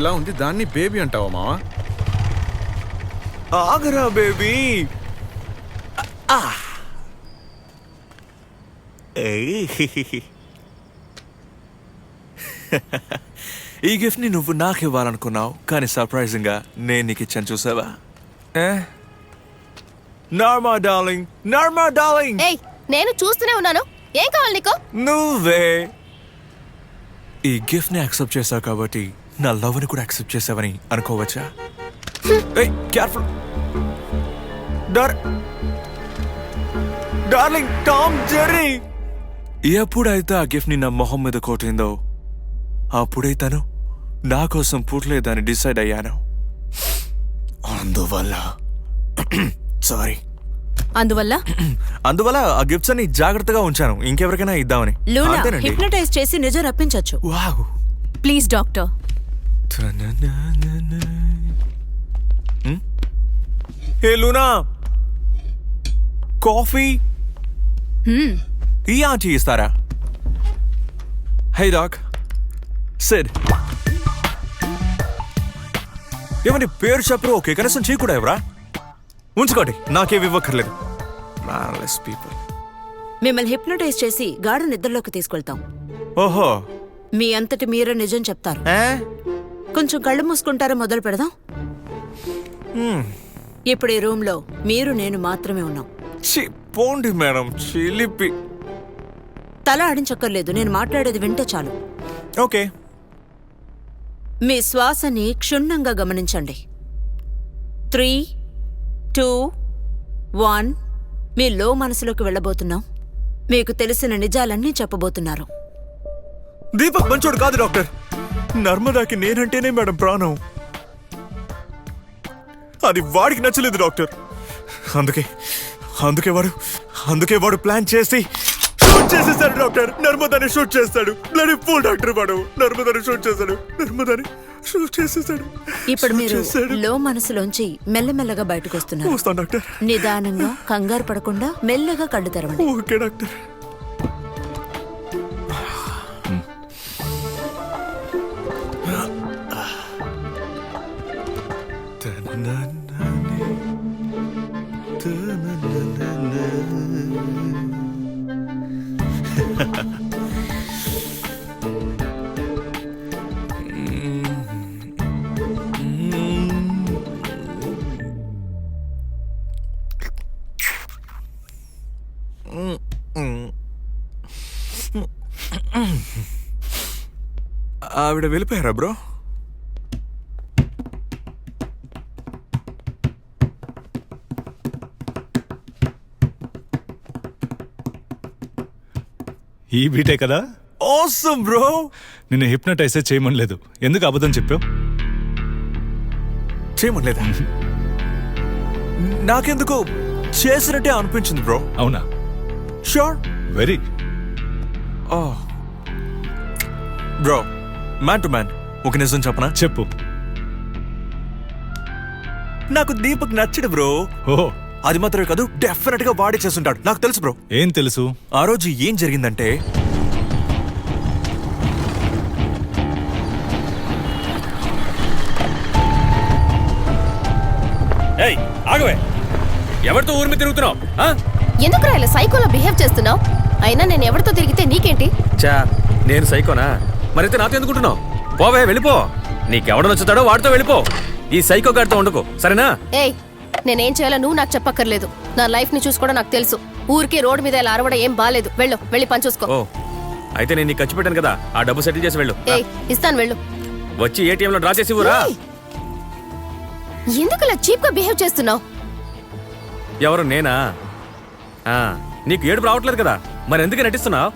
ఇలా ఉంది, దాన్ని బేబీ అంటావా మావా? ఆగరా బేబీ. ఈ గిఫ్ట్ ని నువ్వు నాకు ఇవ్వాలనుకున్నావు, కానీ సర్ప్రైజింగ్ గా నేను నీకు ఇచ్చాను. చూసావా? Norma darling, Norma darling. ఏయ్, నేను చూస్తూనే ఉన్నాను. ఏం కావాలి నీకు? నువ్వే ఈ గిఫ్ట్ ని యాక్సెప్ట్ చేసావు కాబట్టి నా లవ్ ని కూడా యాక్సెప్ట్ చేసావని అనుకోవచ్చా? ఏయ్, కేర్ఫుల్. Darling, Tom Jerry. ఎప్పుడైతే ఆ గిఫ్ట్ ని నా మొహం మీద కొట్టిందో అప్పుడే తను నా కోసం పుట్టలేదని డిసైడ్ అయ్యాను. అందువల్ల అందువల్ల ఆ గిఫ్ట్స్ అన్ని జాగ్రత్తగా ఉంచాను, ఇంకెవరికైనా ఇద్దామని. లూనా హిప్నటైజ్ చేసి నిజం రప్పించొచ్చు. Wow. Please doctor. Hey Luna, coffee ఈ ఆంటీ ఇస్తారా? Hey doc, Sid. ఏమని పేరు చెప్పరు, ఓకే, కనీసం చీ కూడా ఎవరా? ఉంచుకోండి, నాకేమి ఇవ్వక్కర్లేదు. Manless people. మిమ్మల్ని హిప్నటైజ్ చేసి గాఢ నిద్రలోకి తీసుకెళ్తాం. ఓహో, మీ అంతటి మీరే నిజం చెప్తారు. కొంచెం కళ్ళు మూసుకుంటారో మొదలు పెడదాం. ఇప్పుడు ఈ రూమ్ లో మీరు నేను మాత్రమే ఉన్నాం. పోండి మేడం, చిలిపి. తల ఆడించక్కర్లేదు, నేను మాట్లాడేది వింటే చాలు. ఓకే. మీ శ్వాసని క్షుణ్ణంగా గమనించండి. 3, 2, 1. మీ లో మనసులోకి వెళ్ళబోతున్నాం. మీకు తెలిసిన నిజాలన్నీ చెప్పబోతున్నారు. దీపక్ మంచోడు కాదు డాక్టర్. నర్మదాకి నేనంటేనే మేడం ప్రాణం. అది వాడికి నచ్చలేదు డాక్టర్. అందుకే వాడు ప్లాన్ చేసి షూట్ చేసేసాడు డాక్టర్. నర్మదాని షూట్ చేస్తాడు. బ్లడీ ఫుల్ డాక్టర్ వాడు. నర్మదాని షూట్ చేసేసాడు. ఇప్పుడు మీరు లో మనసులోంచి మెల్లమెల్లగా బయటకు వస్తున్నారు. వస్తాను డాక్టర్. నిదానంగా, కంగారు పడకుండా మెల్లగా కళ్ళు తెరవండి. Okay doctor. ఆవిడ వెళ్ళిపోయారా బ్రో? ఈ బీటే కదా? Awesome bro. నిన్ను హిప్నటైజ్ చేయమనలేదు, ఎందుకు అబద్ధం చెప్పావు? చేయమనలేదా? నాకెందుకో చేసినట్టే అనిపించింది బ్రో. అవునా? Sure. Very. Bro, man to man ఒక నిజం చెప్పనా? చెప్పు. నాకు దీపక్ నచ్చడు బ్రో. ఓహో. అది మాత్రమే కాదు, డెఫినెట్ గా వాడే చేస్తుంటాడు. నాకు తెలుసు బ్రో. ఏం తెలుసు? ఆ రోజు ఏం జరిగిందంటే, ఆగవే, ఎవరితో ఊరి మీద తిరుగుతున్నావు? ఎందుకు ఇలా సైకోలో బిహేవ్ చేస్తున్నావు? అయినా నేను ఎవరితో తిరిగితే నీకేంటి? చా, నేను సైకోనా? మరైతే నాతో ఎందుకుంటున్నావు? పోవే, వెళ్ళిపో. నీకెవడ నచ్చుతాడో వాడితో వెళ్ళిపో. ఈ సైకో గాడితో ఉండకు, సరేనా? ఏయ్, నేనేం చేయాలో నువ్వు నాకు చెప్పక్కర్లేదు. నా లైఫ్ ని చూసుకోవడం నాకు తెలుసు. ఊరికే రోడ్డు మీద ఇలా అరవడం ఏం బాలేదు. వెళ్ళి పని చూసుకో. ఓ, అయితే నేను నీకు ఖర్చు పెట్టాను కదా, ఆ డబ్బు సెటిల్ చేసి వెళ్ళు. ఏయ్, ఇస్తాను, వెళ్ళు. వచ్చి ఏటీఎంలో డ్రా చేసి ఊరా. ఎందుకు ఇలా చీప్ గా బిహేవ్ చేస్తున్నావు? ఎవరు, నేనా? నీకు ఏడుపు రావట్లేదు కదా, మరి ఎందుకు నటిస్తున్నావు?